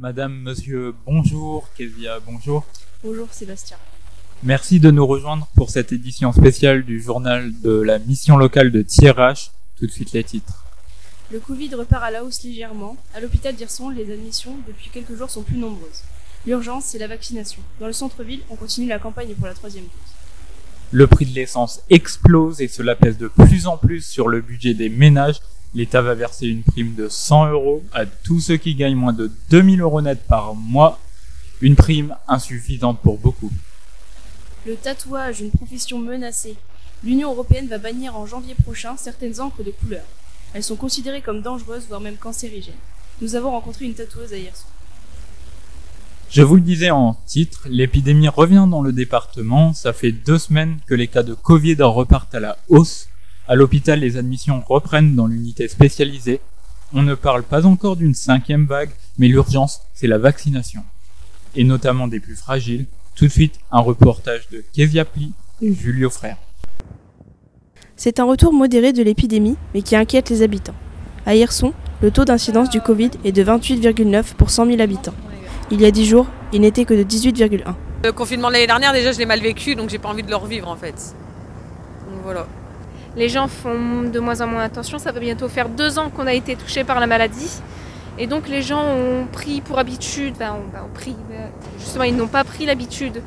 Madame, monsieur, bonjour. Kezia, bonjour. Bonjour Sébastien. Merci de nous rejoindre pour cette édition spéciale du journal de la mission locale de Thiérache. Tout de suite les titres. Le Covid repart à la hausse légèrement. À l'hôpital d'Hirson, les admissions depuis quelques jours sont plus nombreuses. L'urgence, c'est la vaccination. Dans le centre-ville, on continue la campagne pour la 3e dose. Le prix de l'essence explose et cela pèse de plus en plus sur le budget des ménages. L'État va verser une prime de 100 € à tous ceux qui gagnent moins de 2000 € net par mois. Une prime insuffisante pour beaucoup. Le tatouage, une profession menacée. L'Union européenne va bannir en janvier prochain certaines encres de couleur. Elles sont considérées comme dangereuses, voire même cancérigènes. Nous avons rencontré une tatoueuse à Hirson. Je vous le disais en titre, l'épidémie revient dans le département. Ça fait 2 semaines que les cas de Covid repartent à la hausse. À l'hôpital, les admissions reprennent dans l'unité spécialisée. On ne parle pas encore d'une 5e vague, mais l'urgence, c'est la vaccination. Et notamment des plus fragiles. Tout de suite, un reportage de Kezia Pli et Julio Frère. C'est un retour modéré de l'épidémie, mais qui inquiète les habitants. À Hirson, le taux d'incidence du Covid est de 28,9 pour 100 000 habitants. Il y a 10 jours, il n'était que de 18,1. Le confinement de l'année dernière, déjà, je l'ai mal vécu, donc j'ai pas envie de le revivre en fait. Donc voilà. Les gens font de moins en moins attention. Ça va bientôt faire 2 ans qu'on a été touchés par la maladie. Et donc les gens ont pris pour habitude, justement ils n'ont pas pris l'habitude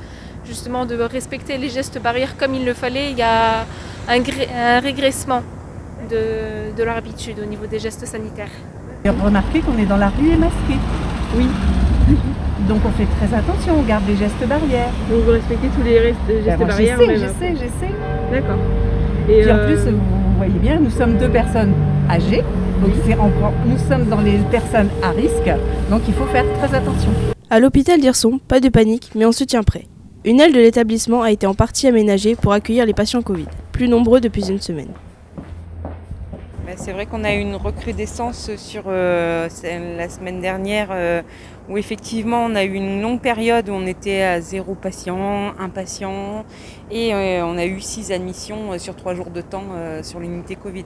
justement de respecter les gestes barrières comme il le fallait. Il y a un régressement de leur habitude au niveau des gestes sanitaires. Remarquez qu'on est dans la rue et masqué. Oui. Donc on fait très attention, on garde les gestes barrières. Donc vous respectez tous les gestes barrières. J'essaie. D'accord. Et en plus, vous voyez bien, nous sommes 2 personnes âgées. Donc nous sommes dans les personnes à risque, donc il faut faire très attention. À l'hôpital d'Hirson, pas de panique, mais on se tient prêt. Une aile de l'établissement a été en partie aménagée pour accueillir les patients Covid, plus nombreux depuis une semaine. C'est vrai qu'on a eu une recrudescence sur la semaine dernière où effectivement on a eu une longue période où on était à 0 patient, 1 patient et on a eu 6 admissions sur 3 jours de temps sur l'unité Covid.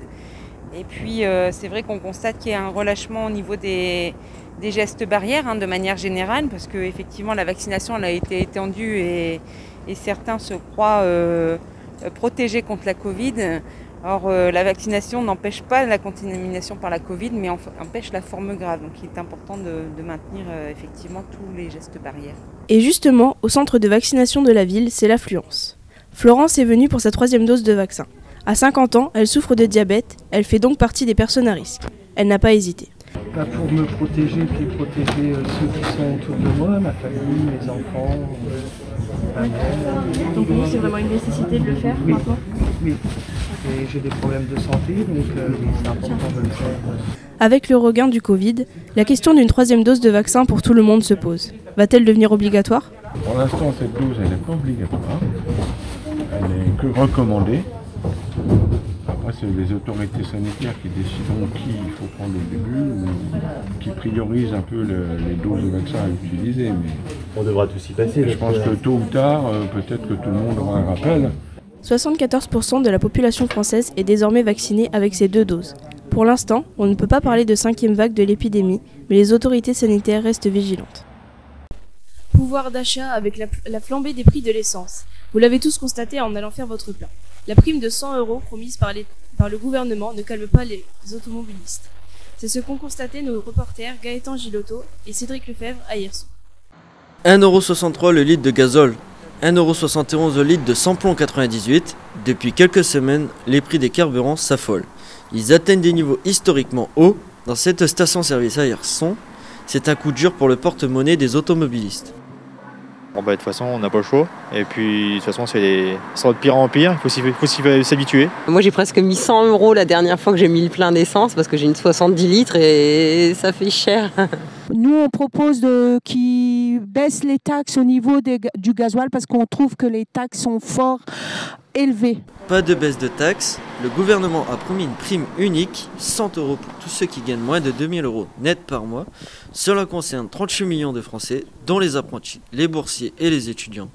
Et puis c'est vrai qu'on constate qu'il y a un relâchement au niveau des gestes barrières de manière générale parce qu'effectivement la vaccination elle a été étendue et certains se croient protégés contre la Covid. Or, la vaccination n'empêche pas la contamination par la Covid, mais empêche la forme grave. Donc, il est important de maintenir effectivement tous les gestes barrières. Et justement, au centre de vaccination de la ville, c'est l'affluence. Florence est venue pour sa 3e dose de vaccin. À 50 ans, elle souffre de diabète, elle fait donc partie des personnes à risque. Elle n'a pas hésité. Pour me protéger, puis protéger ceux qui sont autour de moi, ma famille, mes enfants, ma mère. Donc vous, c'est vraiment une nécessité de le faire maintenant ? Oui. Et j'ai des problèmes de santé, donc c'est important de le faire. Avec le regain du Covid, la question d'une 3e dose de vaccin pour tout le monde se pose. Va-t-elle devenir obligatoire ? Pour l'instant, cette dose, elle n'est pas obligatoire. Elle n'est que recommandée. Après, c'est les autorités sanitaires qui décideront qui il faut prendre au début ou qui priorisent un peu les doses de vaccins à utiliser. Mais on devra tous y passer. Je pense que tôt ou tard, peut-être que tout le monde aura un rappel. 74% de la population française est désormais vaccinée avec ces 2 doses. Pour l'instant, on ne peut pas parler de 5e vague de l'épidémie, mais les autorités sanitaires restent vigilantes. Pouvoir d'achat avec la flambée des prix de l'essence. Vous l'avez tous constaté en allant faire votre plein. La prime de 100 € promise par le gouvernement ne calme pas les automobilistes. C'est ce qu'ont constaté nos reporters Gaëtan Gilotto et Cédric Lefebvre à Hirson. 1,63 € le litre de gazole. 1,71 € le litre de samplon 98. Depuis quelques semaines, les prix des carburants s'affolent. Ils atteignent des niveaux historiquement hauts. Dans cette station-service à Hirson, c'est un coup dur pour le porte-monnaie des automobilistes. Bon de toute façon on n'a pas le choix et puis de toute façon ça va de pire en pire, il faut s'habituer. Moi j'ai presque mis 100 € la dernière fois que j'ai mis le plein d'essence parce que j'ai une 70 litres et ça fait cher. Nous on propose qu'ils baissent les taxes au niveau du gasoil parce qu'on trouve que les taxes sont fort élevées. Pas de baisse de taxes, le gouvernement a promis une prime unique, 100 € pour tous ceux qui gagnent moins de 2000 € net par mois. Cela concerne 38 millions de Français, dont les apprentis, les boursiers et les étudiants.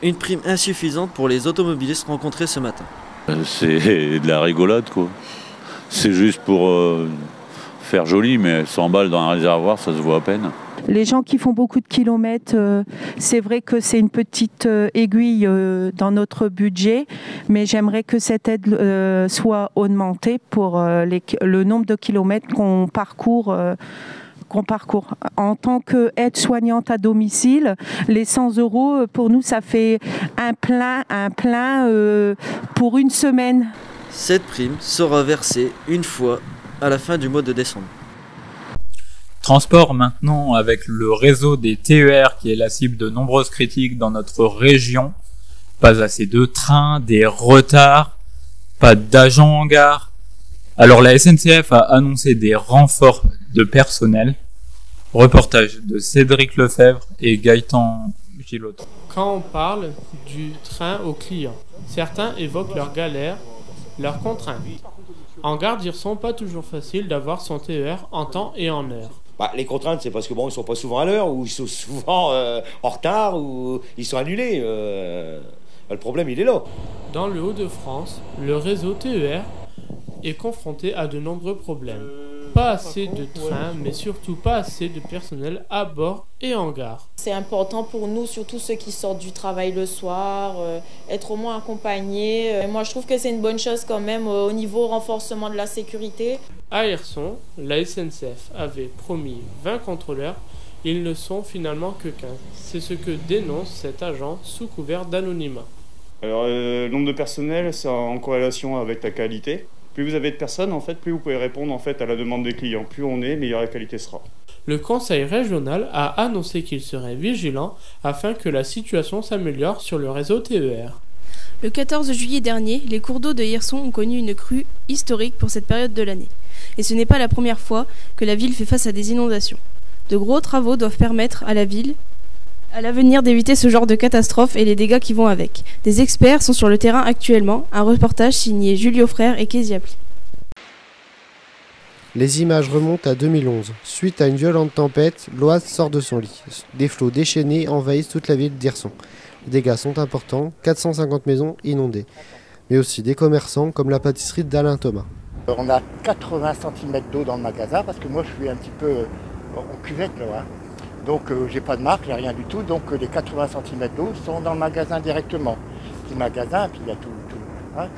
Une prime insuffisante pour les automobilistes rencontrés ce matin. C'est de la rigolade quoi. C'est juste pour faire joli, mais 100 balles dans un réservoir, ça se voit à peine. Les gens qui font beaucoup de kilomètres, c'est vrai que c'est une petite aiguille dans notre budget, mais j'aimerais que cette aide soit augmentée pour le nombre de kilomètres qu'on parcourt. En tant qu'aide-soignante à domicile, les 100 € pour nous, ça fait un plein pour une semaine. Cette prime sera versée une fois à la fin du mois de décembre. Transport maintenant avec le réseau des TER qui est la cible de nombreuses critiques dans notre région. Pas assez de trains, des retards, pas d'agents en gare. Alors la SNCF a annoncé des renforts de personnel. Reportage de Cédric Lefebvre et Gaëtan Gilot. Quand on parle du train aux clients, certains évoquent leurs galères, leurs contraintes. En gare d'Hirson, pas toujours facile d'avoir son TER en temps et en heure. Les contraintes, c'est parce que ils sont pas souvent à l'heure, ou ils sont souvent en retard, ou ils sont annulés. Le problème, il est là. Dans le Hauts-de-France, le réseau TER est confronté à de nombreux problèmes. Pas assez de trains, mais surtout pas assez de personnel à bord et en gare. C'est important pour nous, surtout ceux qui sortent du travail le soir, être au moins accompagnés. Moi, je trouve que c'est une bonne chose quand même au niveau renforcement de la sécurité. À Hirson, la SNCF avait promis 20 contrôleurs. Ils ne sont finalement que 15. C'est ce que dénonce cet agent sous couvert d'anonymat. Alors, le nombre de personnel, c'est en corrélation avec la qualité. Plus vous avez de personnes, en fait, plus vous pouvez répondre en fait à la demande des clients. Plus on est, meilleure la qualité sera. Le conseil régional a annoncé qu'il serait vigilant afin que la situation s'améliore sur le réseau TER. Le 14 juillet dernier, les cours d'eau de Hirson ont connu une crue historique pour cette période de l'année. Et ce n'est pas la première fois que la ville fait face à des inondations. De gros travaux doivent permettre à la ville à l'avenir d'éviter ce genre de catastrophe et les dégâts qui vont avec. Des experts sont sur le terrain actuellement. Un reportage signé Julio Frère et Kézia Pli. Les images remontent à 2011. Suite à une violente tempête, l'Oise sort de son lit. Des flots déchaînés envahissent toute la ville d'Hirson. Les dégâts sont importants, 450 maisons inondées. Mais aussi des commerçants comme la pâtisserie d'Alain Thomas. On a 80 cm d'eau dans le magasin parce que moi je suis un petit peu en cuvette là. Donc j'ai pas de marque, j'ai rien du tout, donc les 80 cm d'eau sont dans le magasin directement. Petit magasin, puis il y a tout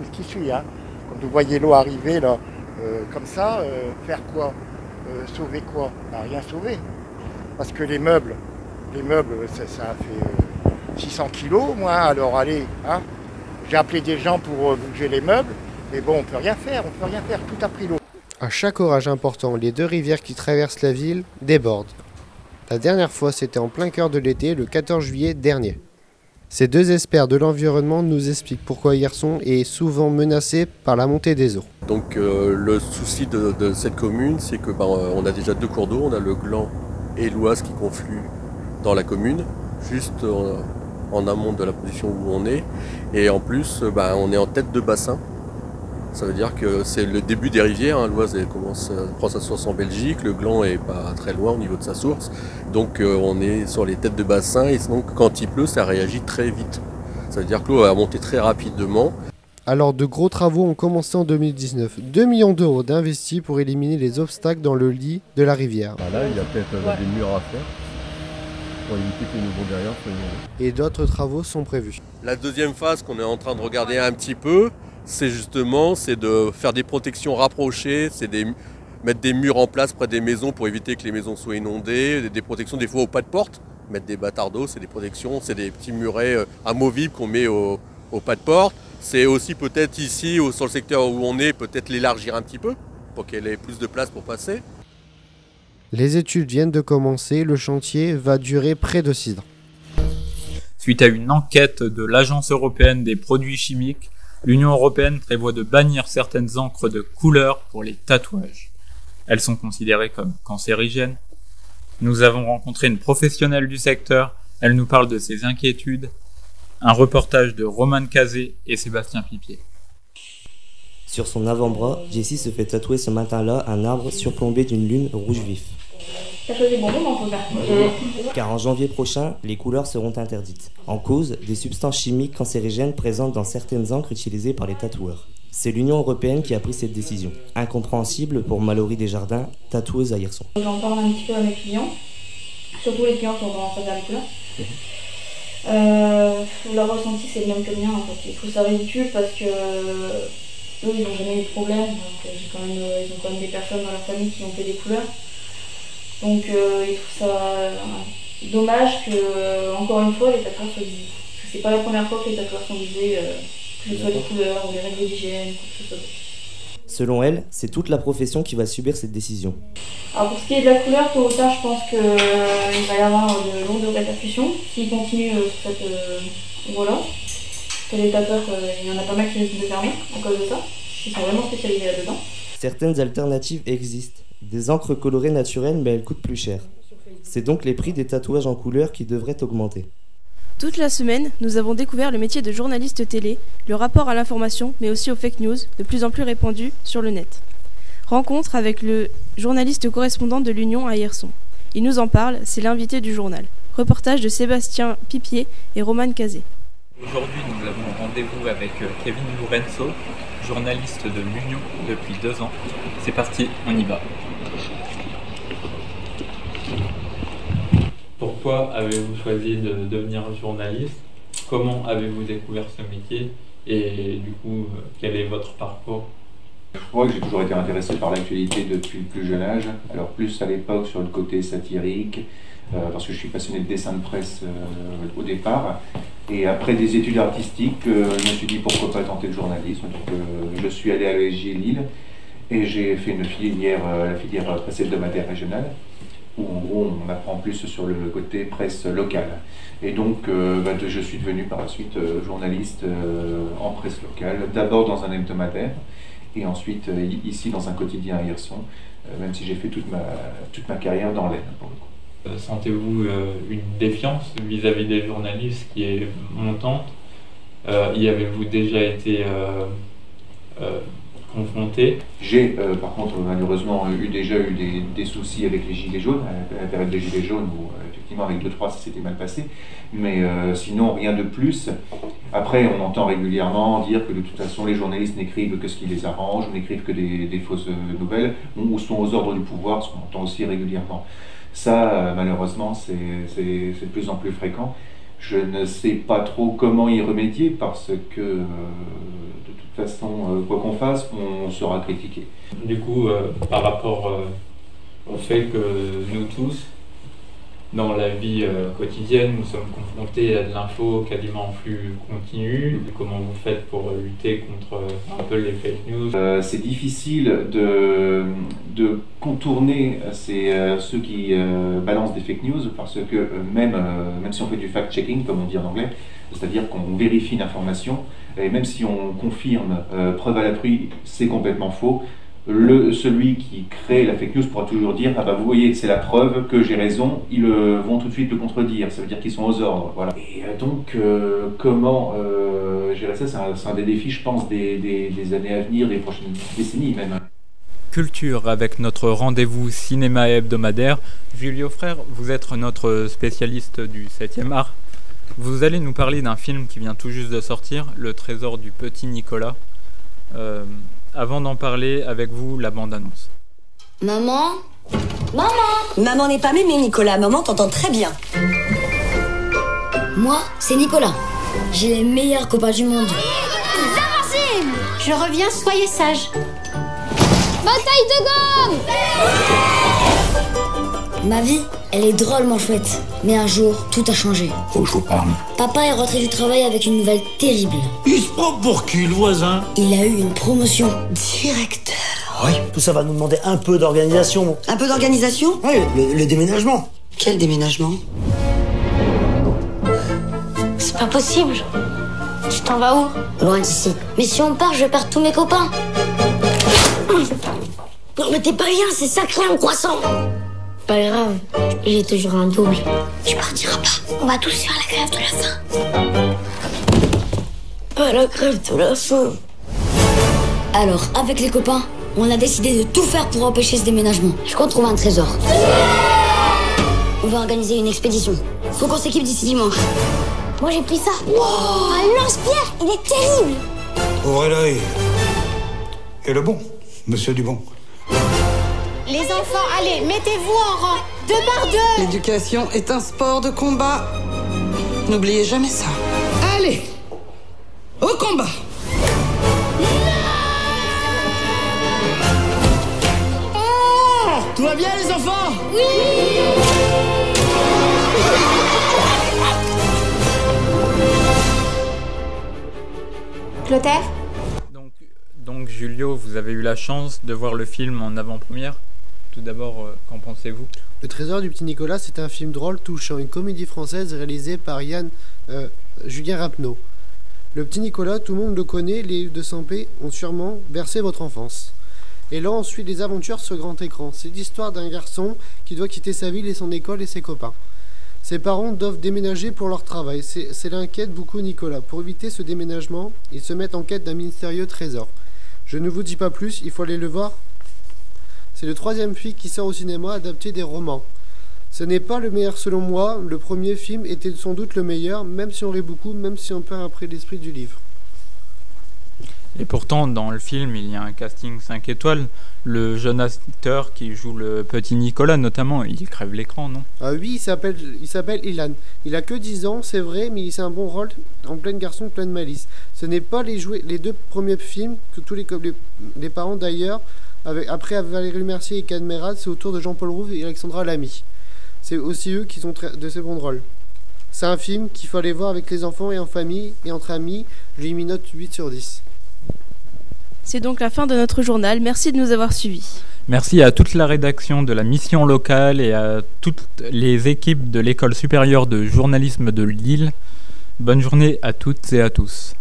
ce qui suit. Quand vous voyez l'eau arriver là, comme ça, faire quoi? Sauver quoi? Rien sauver. Parce que les meubles, ça a fait 600 kilos, moi, alors allez, j'ai appelé des gens pour bouger les meubles, mais bon, on peut rien faire, tout a pris l'eau. À chaque orage important, les deux rivières qui traversent la ville débordent. La dernière fois, c'était en plein cœur de l'été, le 14 juillet dernier. Ces deux experts de l'environnement nous expliquent pourquoi Hirson est souvent menacé par la montée des eaux. Donc le souci de cette commune, c'est que on a déjà deux cours d'eau, on a le Gland et l'Oise qui confluent dans la commune, juste en amont de la position où on est. Et en plus, on est en tête de bassin. Ça veut dire que c'est le début des rivières. L'Oise prend sa source en Belgique, le Gland est pas très loin au niveau de sa source. Donc on est sur les têtes de bassin et donc quand il pleut, ça réagit très vite. Ça veut dire que l'eau va monter très rapidement. Alors de gros travaux ont commencé en 2019. 2 millions d'euros d'investis pour éliminer les obstacles dans le lit de la rivière. Là, il y a peut-être des murs à faire pour éviter que les nouveaux derrière soient inondés. Et d'autres travaux sont prévus. La deuxième phase qu'on est en train de regarder un petit peu, c'est de faire des protections rapprochées, mettre des murs en place près des maisons pour éviter que les maisons soient inondées, des protections des fois au pas de porte, mettre des bâtards d'eau, c'est des protections, c'est des petits murets amovibles qu'on met au pas de porte. C'est aussi peut-être ici, sur le secteur où on est, peut-être l'élargir un petit peu pour qu'elle ait plus de place pour passer. Les études viennent de commencer, le chantier va durer près de 6 ans. Suite à une enquête de l'Agence européenne des produits chimiques, l'Union européenne prévoit de bannir certaines encres de couleur pour les tatouages. Elles sont considérées comme cancérigènes. Nous avons rencontré une professionnelle du secteur, elle nous parle de ses inquiétudes. Un reportage de Roman Cazé et Sébastien Pipier. Sur son avant-bras, Jessie se fait tatouer ce matin-là un arbre surplombé d'une lune rouge vif. Ça fait des bons moments pour ça. Car en janvier prochain, les couleurs seront interdites. En cause, des substances chimiques cancérigènes présentes dans certaines encres utilisées par les tatoueurs. C'est l'Union européenne qui a pris cette décision. Incompréhensible pour Mallory Desjardins, tatoueuse à Hirson. J'en parle un petit peu à mes clients. surtout les clients qui ont tendance à faire les couleurs. Leur ressenti c'est le même que le mien en fait. Ils trouvent ça ridicule parce que eux ils n'ont jamais eu de problème, donc ils ont quand même des personnes dans leur famille qui ont fait des couleurs. Donc ils trouvent ça dommage que, encore une fois, les tatoueurs soient visés. Parce que c'est pas la première fois que les tatoueurs sont visés, que ce soit les couleurs ou les règles d'hygiène, quoi que ce soit. Selon elle, c'est toute la profession qui va subir cette décision. Alors pour ce qui est de la couleur, tôt ou tard, je pense qu'il va y avoir de lourdes répercussions s'ils continuent sur cette voie-là. Parce que les tatoueurs, il y en a pas mal qui risquent de fermer à cause de ça. Ils sont vraiment spécialisés là-dedans. Certaines alternatives existent. Des encres colorées naturelles, mais elles coûtent plus cher. C'est donc les prix des tatouages en couleur qui devraient augmenter. Toute la semaine, nous avons découvert le métier de journaliste télé, le rapport à l'information, mais aussi aux fake news, de plus en plus répandues sur le net. Rencontre avec le journaliste correspondant de l'Union à Hirson. Il nous en parle, c'est l'invité du journal. Reportage de Sébastien Pipier et Romane Cazé. Aujourd'hui, nous avons rendez-vous avec Kevin Lourenço, journaliste de l'Union depuis 2 ans. C'est parti, on y va. Pourquoi avez-vous choisi de devenir journaliste? Comment avez-vous découvert ce métier? Et du coup, quel est votre parcours? Je crois que j'ai toujours été intéressé par l'actualité depuis le plus jeune âge. Alors plus à l'époque sur le côté satirique, parce que je suis passionné de dessin de presse au départ. Et après des études artistiques, je me suis dit pourquoi pas tenter le journalisme. Donc je suis allé à l'ESJ Lille et j'ai fait une filière, la filière presse hebdomadaire régionale, où en gros on apprend plus sur le côté presse locale. Et donc je suis devenu par la suite journaliste en presse locale, d'abord dans un hebdomadaire, et ensuite ici dans un quotidien à Hirson, même si j'ai fait toute ma carrière dans l'Aisne pour le coup. Sentez-vous une défiance vis-à-vis des journalistes qui est montante? Y avez-vous déjà été confronté? J'ai par contre malheureusement déjà eu des soucis avec les gilets jaunes, à la période des gilets jaunes où effectivement avec 2-3 ça s'était mal passé, mais sinon rien de plus. Après on entend régulièrement dire que de toute façon les journalistes n'écrivent que ce qui les arrange, ou n'écrivent que des fausses nouvelles, ou sont aux ordres du pouvoir, ce qu'on entend aussi régulièrement. Ça malheureusement c'est de plus en plus fréquent. Je ne sais pas trop comment y remédier parce que de toute façon, quoi qu'on fasse, on sera critiqué. Du coup, par rapport au fait que nous tous, dans la vie quotidienne, nous sommes confrontés à de l'info quasiment en flux continu. Comment vous faites pour lutter contre un peu les fake news? C'est difficile de contourner ceux qui balancent des fake news parce que même si on fait du fact-checking, comme on dit en anglais, c'est-à-dire qu'on vérifie une information, et même si on confirme preuve à l'appui, c'est complètement faux. Celui qui crée la fake news pourra toujours dire « Ah bah vous voyez, c'est la preuve que j'ai raison », ils vont tout de suite le contredire, ça veut dire qu'ils sont aux ordres. Voilà. Et donc, comment gérer ça, c'est un des défis, je pense, des années à venir, des prochaines décennies même. Culture avec notre rendez-vous cinéma hebdomadaire. Julio Frère, vous êtes notre spécialiste du 7e art. Vous allez nous parler d'un film qui vient tout juste de sortir, Le Trésor du Petit Nicolas. Avant d'en parler avec vous, la bande-annonce. Maman? Maman? Maman n'est pas mémé, Nicolas. Maman t'entend très bien. Moi, c'est Nicolas. J'ai les meilleurs copains du monde. Avancez! Je reviens, soyez sages. Bataille de gomme! Ma vie, elle est drôlement chouette. Mais un jour, tout a changé. Faut que je vous parle. Papa est rentré du travail avec une nouvelle terrible. Il se prend pour qui, le voisin? Il a eu une promotion. Directeur. Oui, tout ça va nous demander un peu d'organisation. Un peu d'organisation? Oui, le déménagement. Quel déménagement? C'est pas possible. Tu t'en vas où? Loin d'ici. Mais si on part, je perds tous mes copains. Non mais t'es pas bien, c'est sacré un croissant. Pas grave, j'ai toujours un double. Tu partiras pas. On va tous faire la grève de la faim. Pas la grève de la faim. Alors, avec les copains, on a décidé de tout faire pour empêcher ce déménagement. Je compte trouver un trésor. On va organiser une expédition. Faut qu'on s'équipe d'ici dimanche. Moi j'ai pris ça. Wow. Un lance-pierre, il est terrible. Ouvrez l'œil. Et le bon, monsieur Dubon. Les enfants, allez, mettez-vous en rang. 2 par 2. L'éducation est un sport de combat. N'oubliez jamais ça. Allez, au combat. Tout va bien les enfants? Oui. Clotaire? Donc Julio, vous avez eu la chance de voir le film en avant-première. Tout d'abord, qu'en pensez-vous? Le Trésor du petit Nicolas, c'est un film drôle, touchant, une comédie française réalisée par Julien Rapneau. Le petit Nicolas, tout le monde le connaît, les livres de Sampé ont sûrement bercé votre enfance. Et là, on suit les aventures sur grand écran. C'est l'histoire d'un garçon qui doit quitter sa ville et son école et ses copains. Ses parents doivent déménager pour leur travail. C'est l'inquiète beaucoup Nicolas. Pour éviter ce déménagement, ils se mettent en quête d'un mystérieux trésor. Je ne vous dis pas plus, il faut aller le voir. C'est le 3e film qui sort au cinéma adapté des romans. Ce n'est pas le meilleur selon moi, le premier film était sans doute le meilleur, même si on rit beaucoup, même si on perd après l'esprit du livre. Et pourtant, dans le film, il y a un casting 5 étoiles. Le jeune acteur qui joue le petit Nicolas, notamment, il crève l'écran, non? Ah oui, il s'appelle Ilan. Il a que 10 ans, c'est vrai, mais c'est un bon rôle en plein garçon, plein de malice. Ce n'est pas les 2 premiers films que tous les parents d'ailleurs, après Valérie Mercier et Cadmerade, c'est autour de Jean-Paul Rouve et Alexandra Lamy. C'est aussi eux qui sont de ces bons rôles. C'est un film qu'il faut aller voir avec les enfants et en famille et entre amis. Je lui ai mis note 8 sur 10. C'est donc la fin de notre journal. Merci de nous avoir suivis. Merci à toute la rédaction de la mission locale et à toutes les équipes de l'École supérieure de journalisme de Lille. Bonne journée à toutes et à tous.